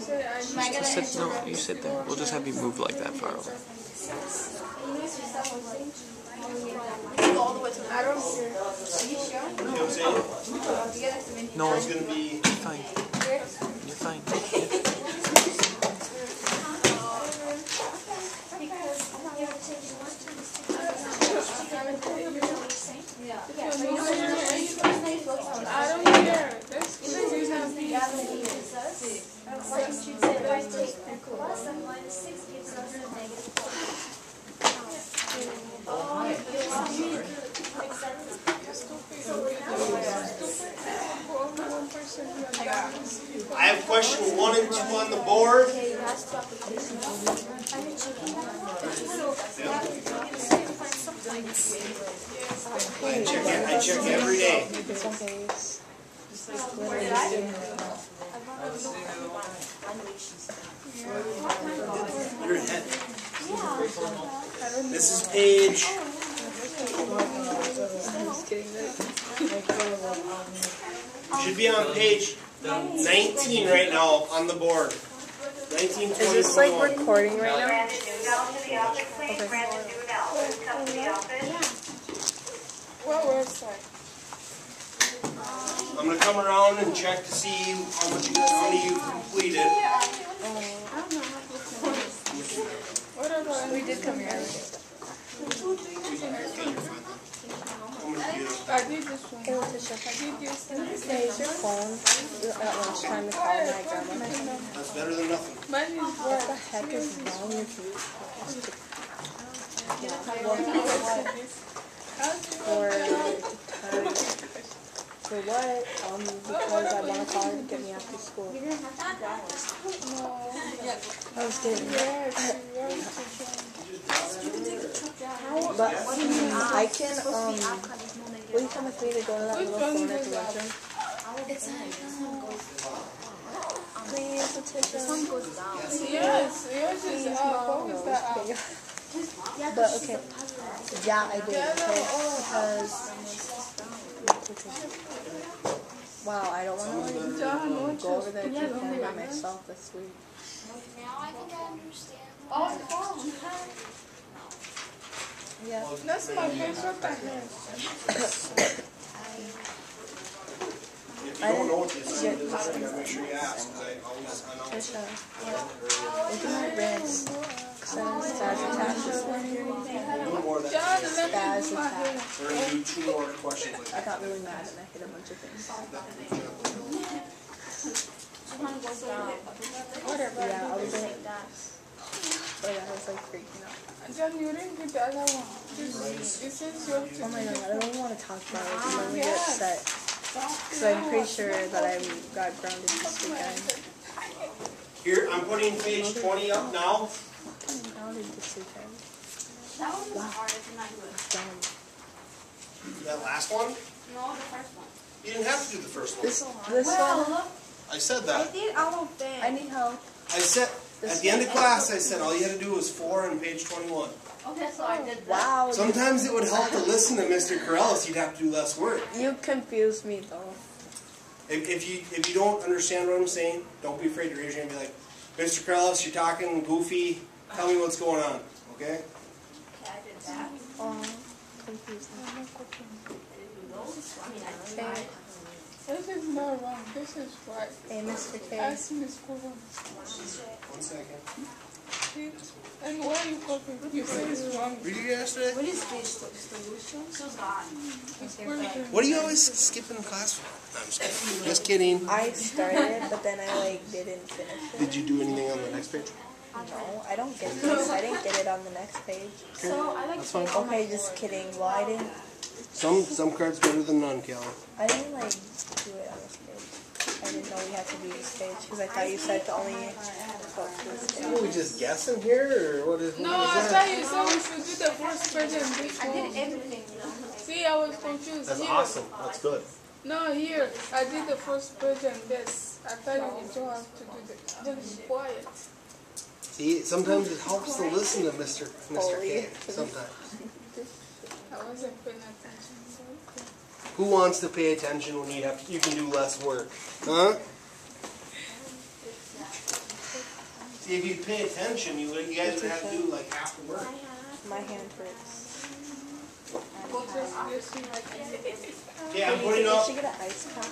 Sit, no, you sit there. We'll just have you move like that far over. I don't hear. You know what I'm saying? No, It's going to be... you're fine. You're fine. I don't hear. I have question 1 and 2 on the board. I check every day. You're ahead. This is page... Should be on page 19 right now on the board. 19, 20, Is this like recording right now? What website? I'm going to come around and check to see how many you completed. We did come here. I did this one. Hey, Letitia. Hey, is your phone at lunchtime to call my grandma? That's better than nothing. Mine is What the heck is wrong with you? For what? Because I want to call her to get me after school. I was kidding. But I can, will you come with me to go to that little corner at the lunchroom? Please, Letitia. Yes, yours is up. What was that up? But okay, yeah, I did. Okay, because wow, I don't want to go over there to phone by myself this week. Now I think I understand. Yeah. That's my face. What the heck? If you don't know what this is, you gotta make sure you ask. Tisha, look at my wrist. Says stars attached this morning. Stars attached. We're going to do 2 more questions. I got really mad and I hit a bunch of things. Whatever. Yeah, I was like, but I was like freaking out. John, you didn't do the other one. This is your turn. Oh my god, I don't even want to talk about it because I'm really upset. Because I'm pretty sure that I got grounded this weekend. Here, I'm putting page 20 up now. I'm grounded this weekend. That one was hard. I did not do it. Dumb. That last one? No, the first one. You didn't have to do the first one. This one, I said that. did all of them. I need help. I said, at the end of class, I said all you had to do was 4 on page 21. Okay, so I did that. Wow. Sometimes it would help to listen to Mr. Corellis. You'd have to do less work. You confused me though. If you don't understand what I'm saying, don't be afraid to raise your hand and be like, Mr. Corellis, you're talking goofy. Tell me what's going on, okay? Okay, I did that. Confused me. I didn't do those. I mean, I did Hey, This is not wrong. This is right. hey, Mr. K. Ask Miss Cohen. 1 second. And why are you copying? You say it's wrong. Were you yesterday? What is this solution? So gone. What do you always skip in class for? No, I'm just kidding. Just kidding. I started, but then I didn't finish it. Did you do anything on the next page? No, I don't get this. I didn't get it on the next page. So I like That's fine. Okay, just kidding. Well, I didn't. Some cards better than none, Kelly. I didn't like do it on this page. I didn't know we had to do this page because I thought you said to only go to this page. Are we just guessing here, or what is? No, I thought you said we should do the first page and this one. I did everything. See, I was confused. That's Here. awesome. That's good. No, here. I did the first page and this. I thought you don't have to do the. Just quiet. See, sometimes it helps to listen to Mr. K. Sometimes. I wasn't paying attention. Who wants to pay attention when you can do less work? Huh? See, if you pay attention, you guys would have to do like half the work. My hand hurts. Okay, I'm putting up Did she get an ice pack?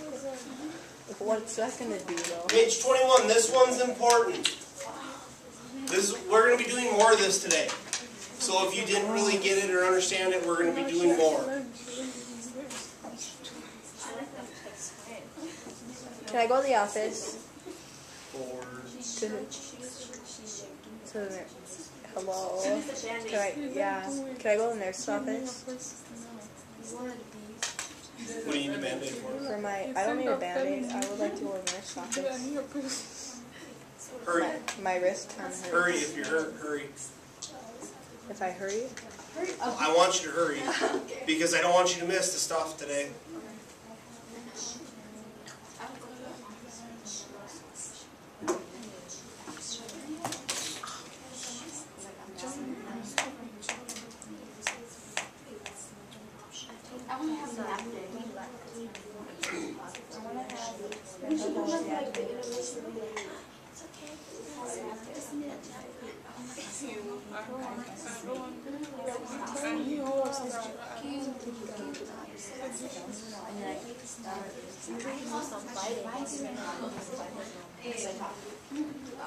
What's that gonna do though? page 21. This one's important. We're going to be doing more of this today. So if you didn't really get it or understand it, we're going to be doing more. Can I go to the office? Or Hello? Can I go to the nurse's office? what do you need a Band-Aid for? For my, I don't need a Band-Aid. I would like to go to the nurse's office. Hurry. My wrist kind of hurts. Hurry if you're hurt. Hurry. If I hurry? I want you to hurry because I don't want you to miss the stuff today.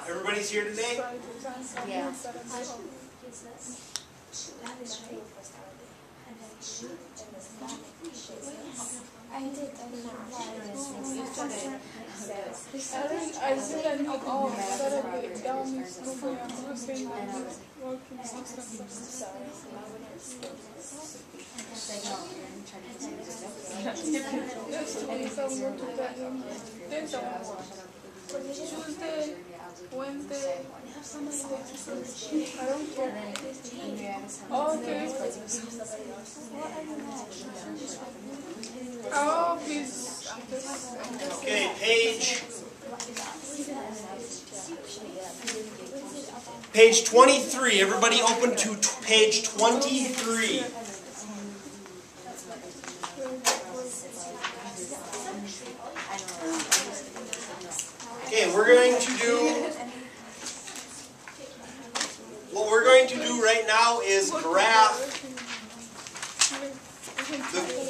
Everybody's here today? Yeah. I think I need all instead of it down is nobody I'm not saying that it's working Tuesday, Wednesday, I don't care. Okay. Oh, please. Okay, page 23. Everybody open to page 23. Okay, what we're going to do right now is graph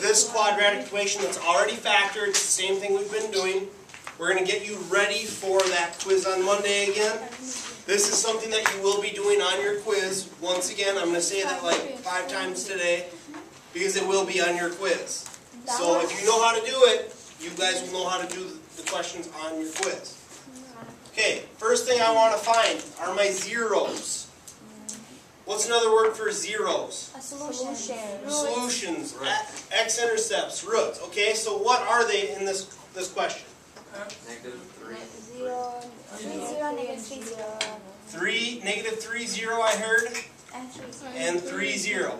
this quadratic equation that's already factored. It's the same thing we've been doing. We're going to get you ready for that quiz on Monday again. This is something that you will be doing on your quiz. Once again, I'm going to say that like 5 times today because it will be on your quiz. So if you know how to do it, you guys will know how to do the questions on your quiz. Okay, first thing I want to find are my zeros. What's another word for zeros? A solution. Solutions, x-intercepts, roots. Okay, so what are they in this question? -3, 3, -3, 0 I heard, and 3, 0.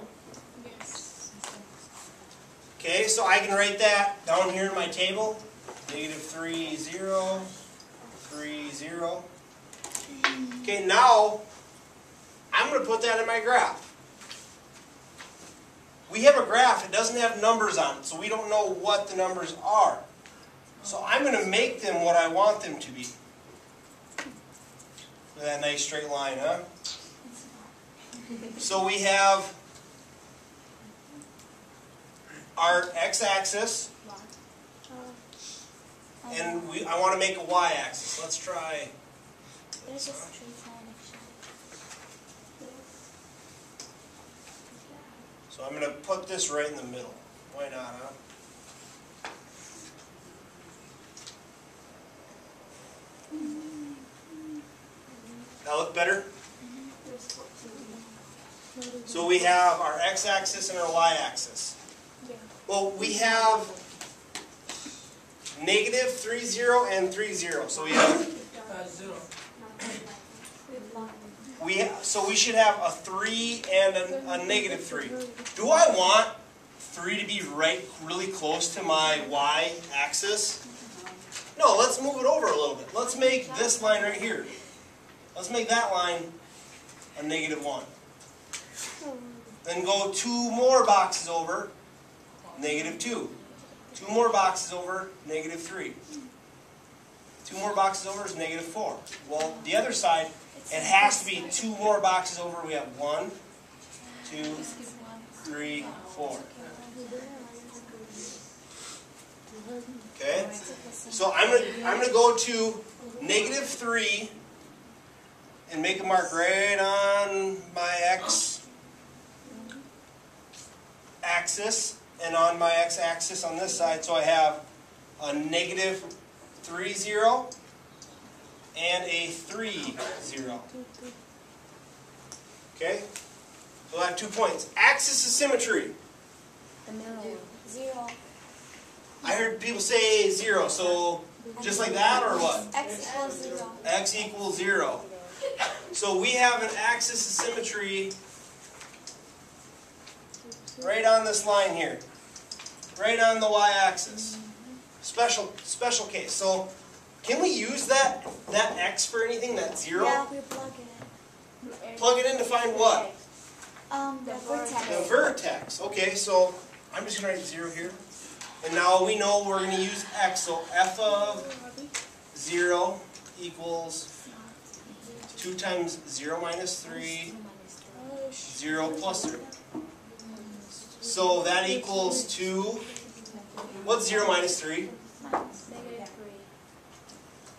Okay, so I can write that down here in my table. -3, 0, 3, 0. Okay, now I'm going to put that in my graph. We have a graph, it doesn't have numbers on it, so we don't know what the numbers are. So I'm going to make them what I want them to be. With that nice straight line, huh? So we have our x-axis, and I want to make a y-axis. Let's try. So I'm going to put this right in the middle. Why not, huh? That look better? So we have our x-axis and our y-axis. Well, we have -3, 0, and 3, 0. So we have so we should have a 3 and a -3. Do I want 3 to be really close to my y-axis? No, let's move it over a little bit. Let's make this line right here. Let's make that line a -1. Then go 2 more boxes over, -2. 2 more boxes over, -3. 2 more boxes over is negative 4. Well, the other side, it has to be 2 more boxes over. We have 1, 2, 3, 4. Okay? So I'm gonna go to negative 3 and make a mark right on my x-axis and on my x-axis on this side. So I have a negative 3, 0 and a 3, 0. Okay? So I have 2 points. Axis of symmetry. The middle one. 0. I heard people say 0, so just like that or what? X equals 0. X equals 0. So we have an axis of symmetry right on this line here. Right on the y-axis. Special case. So can we use that x for anything, that 0? Yeah, we plug it in. Plug it in to find what? The vertex. The vertex. Okay, so I'm just going to write 0 here. And now we know we're going to use x. So f of 0 equals 2 times 0 minus 3, 0 plus 3. So that equals 2. What's 0 minus 3? Negative 3.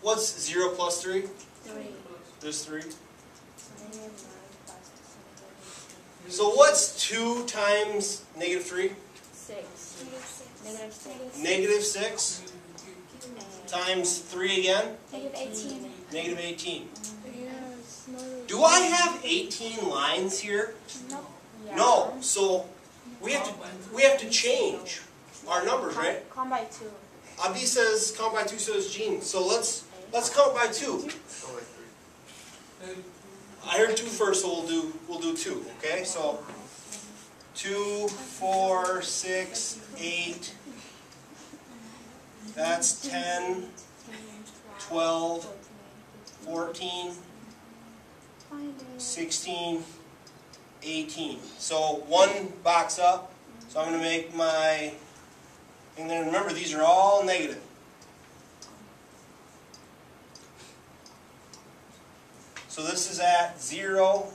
What's 0 plus 3? 3. There's 3. So what's 2 times negative 3? 6. Negative 6. Negative 6 times 3 again? Negative 18. Negative 18. Yes, no. Do I have 18 lines here? Nope. No. So we have to change our numbers, right? Count by 2. Abdi says count by 2, so does Gene. So let's count by 2. I heard 2 first, so we'll do 2. Okay, so 2, 4, 6, 8. That's 10, 12, 14, 16, 18. So 1 box up. So I'm going to make my. And then remember, these are all negative. So this is at 0,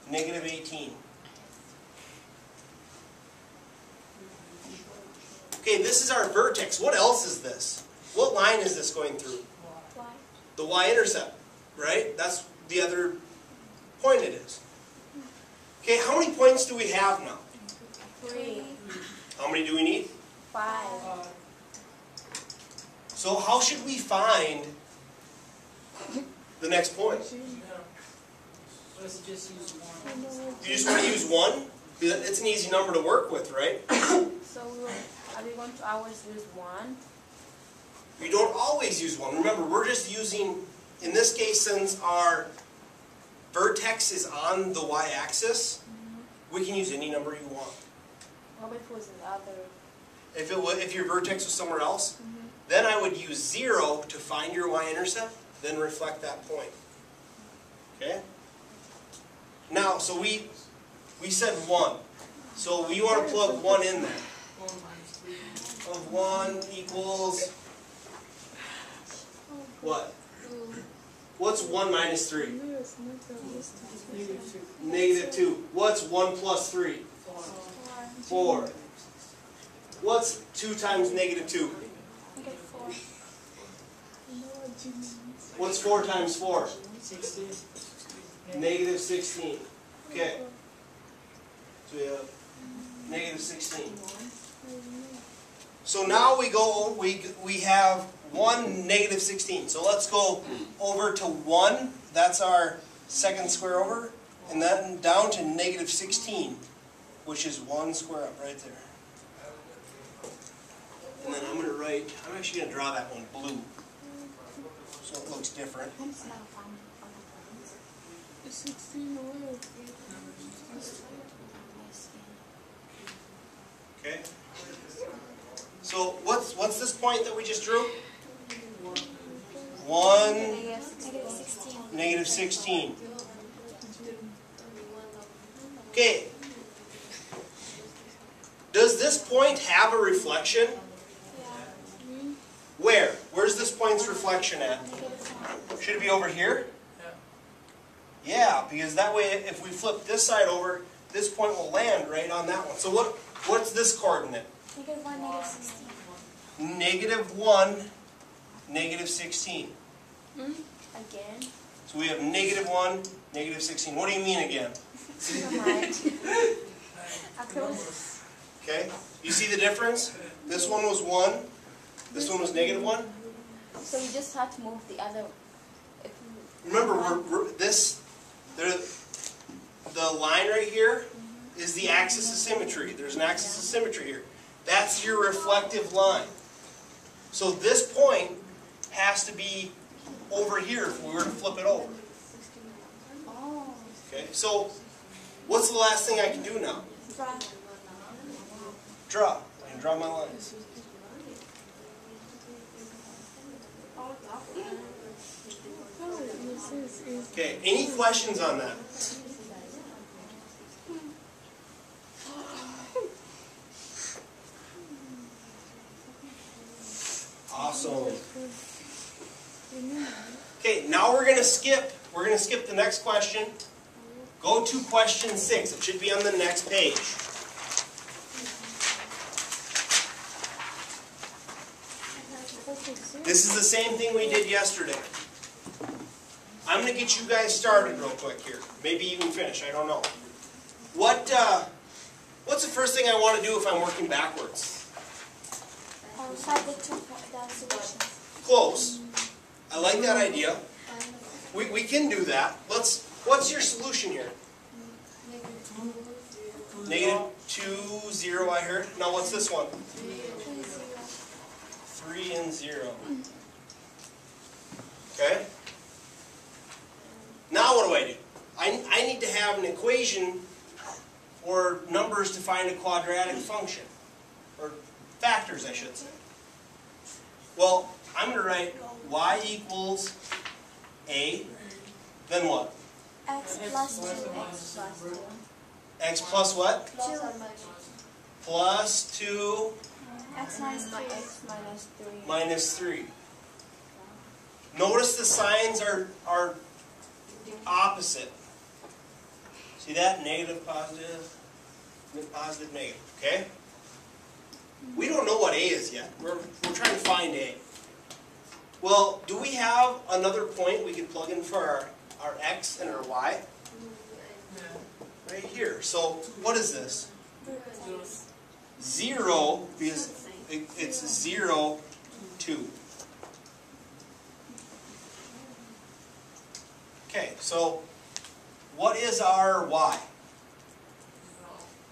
negative 18. Okay, this is our vertex. What else is this? What line is this going through? Y. The y-intercept, right? That's the other point it is. Okay, how many points do we have now? 3. How many do we need? 5. So how should we find the next point? Let's just use 1. You just want to use 1? It's an easy number to work with, right? So are we going to always use 1? You don't always use 1. Remember, we're just using, in this case, since our vertex is on the y-axis, we can use any number you want. What if it was the other? If your vertex was somewhere else, then I would use 0 to find your y-intercept, then reflect that point. Okay? Now, so we said 1. So we want to plug 1 in there. 1 minus 3. Of 1 equals what? What's 1 minus 3? Negative 2. Negative 2. What's 1 plus 3? 4. What's 2 times negative 2? Negative 4. What's 4 times 4? 16. Negative 16. Okay. So we have negative 16. So now we have 1, negative 16. So let's go over to 1. That's our second square over. And then down to negative 16, which is 1 square up right there. And then I'm actually going to draw that one blue. So it looks different. 16 away. Okay. So what's this point that we just drew? 1, Negative 16. negative 16. Okay. Does this point have a reflection? Yeah. Where? Where's this point point's reflection at? Should it be over here? Yeah. Yeah, because that way if we flip this side over, this point will land right on that one. So what's this coordinate? -1, -16. -1, -16. Again. So we have -1, -16. What do you mean again? Okay, you see the difference? This one was 1, this one was -1. So you just have to move the other. If you, Remember, the line right here is the axis of symmetry. There's an axis of symmetry here. That's your reflective line. So this point has to be over here if we were to flip it over. oh, Okay, so what's the last thing I can do now? draw. Draw. I can draw my lines. Okay, any questions on that? Awesome. Okay, now we're gonna skip the next question. Go to question 6. It should be on the next page. This is the same thing we did yesterday. I'm going to get you guys started real quick here. Maybe even finish, I don't know. What's the first thing I want to do if I'm working backwards? Find the solutions. Close. I like that idea. We can do that. What's your solution here? -2, 0, I heard. Now what's this one? 3 and 0. Okay? Now what do? I need to have an equation or numbers to find a quadratic function. Or factors, I should say. Well, I'm going to write y equals a, then what? X plus 2. X plus 2. X plus what? 2. Plus 2 X minus 3. X minus 3. minus 3. Notice the signs are opposite. See that? Negative, positive, positive, negative. Okay? We don't know what A is yet. We're trying to find A. Well, do we have another point we can plug in for our X and our Y? Right here. So what is this? 0, because it's 0, 2. Okay, so what is our Y?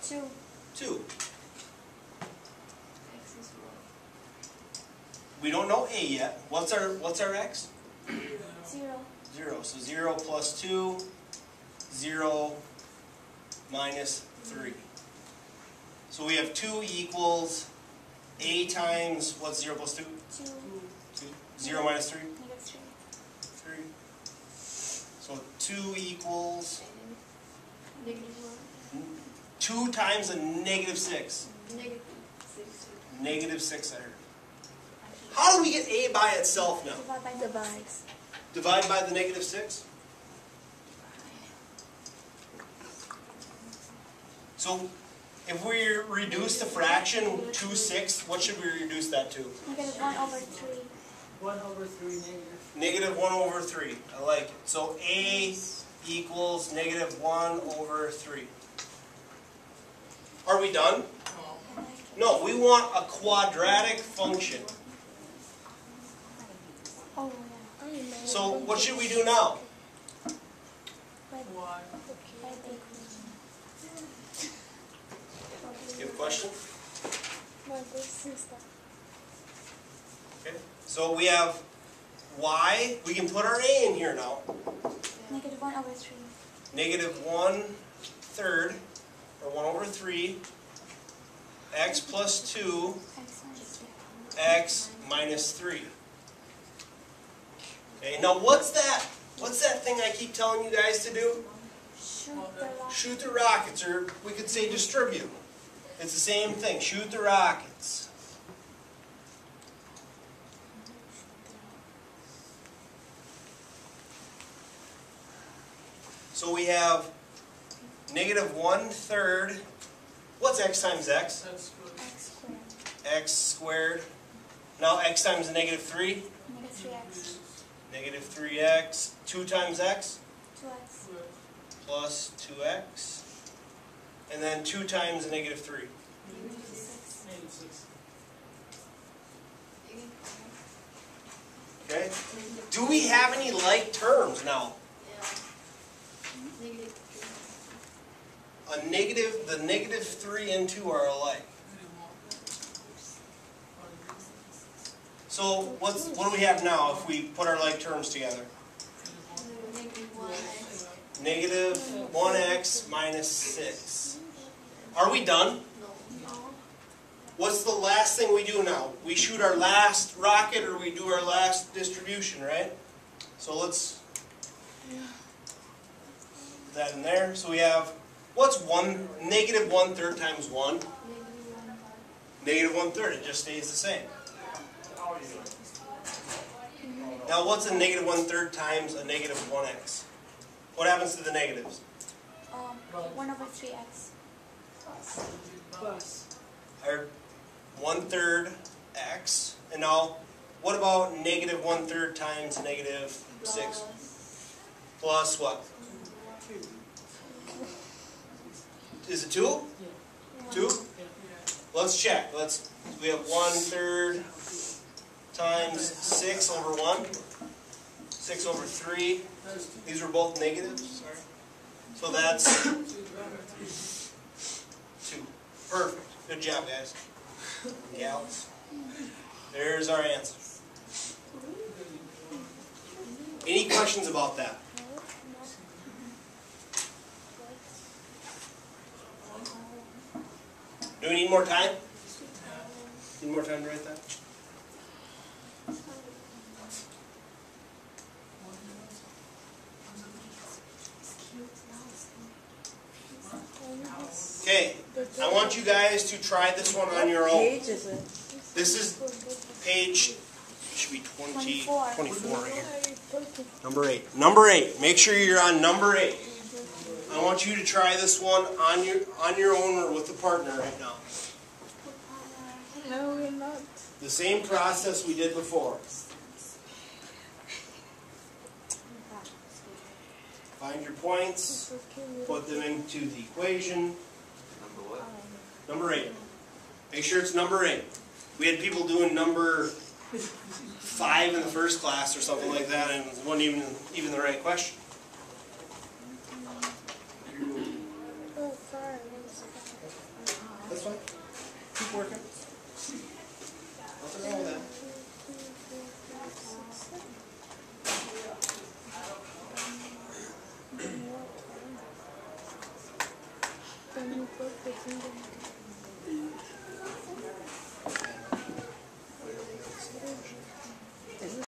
2. 2. We don't know A yet. What's our X? 0. 0. So 0 plus 2, 0 minus 3. So we have 2 equals A times, what's 0 plus 2? 2. 2. 0 minus 3? Negative 3. 3. So 2 equals Negative 2 times a negative 6. 1. Negative 6. Negative 6, I heard. How do we get A by itself now? Divide by Divides. Divide by the negative 6? So if we reduce the fraction 2/6, what should we reduce that to? Negative 1 over 3. 1 over 3 negative. Negative 1 over 3. I like it. So A equals negative 1 over 3. Are we done? No, we want a quadratic function. Oh, So what should we do now? Y. You have a question? Okay. So we have Y. We can put our A in here now. Negative 1 over 3. Negative 1/3, or 1 over 3, x plus 2, X minus 3. x minus 3. Okay, now what's that thing I keep telling you guys to do? Shoot the rock. Shoot the rockets, or we could say distribute. It's the same thing, shoot the rockets. So we have negative 1/3. What's x times x? That's good. X squared. X squared. Now x times a negative 3. Negative 3x. Negative 3x. 2 times x 2x. plus 2x. And then 2 times a negative 3. Negative 6. Negative 6. Okay? Do we have any like terms now? The negative 3 and 2 are alike. So what do we have now if we put our like terms together? Negative 1x minus 6. Are we done? What's the last thing we do now? We shoot our last rocket or we do our last distribution, right? So let's put that in there. So we have, what's negative 1/3 times 1? Negative 1/3. It just stays the same. Now what's a negative 1/3 times a negative 1x? What happens to the negatives? 1/3x. Plus. Our 1/3 x. And now, what about negative 1/3 times negative 6? Plus what? Is it 2? 2? Let's check. We have 1/3 times 6 over 1. 6 over 3. These were both negatives. Sorry. So that's 2. Perfect. Good job, guys. Gals. There's our answer. Any questions about that? Do we need more time? Need more time to write that? Okay, I want you guys to try this one on your own. Page is it? This is page, should be 24 right here. Number 8. Number 8. Make sure you're on number 8. I want you to try this one on your own or with a partner right now. No, we're not. The same process we did before. Find your points, put them into the equation. Number what? Number 8. Make sure it's number 8. We had people doing number 5 in the first class or something like that, and it wasn't even the right question. Oh, sorry. That's fine. Keep working. Nothing wrong with that. Can you put the finger?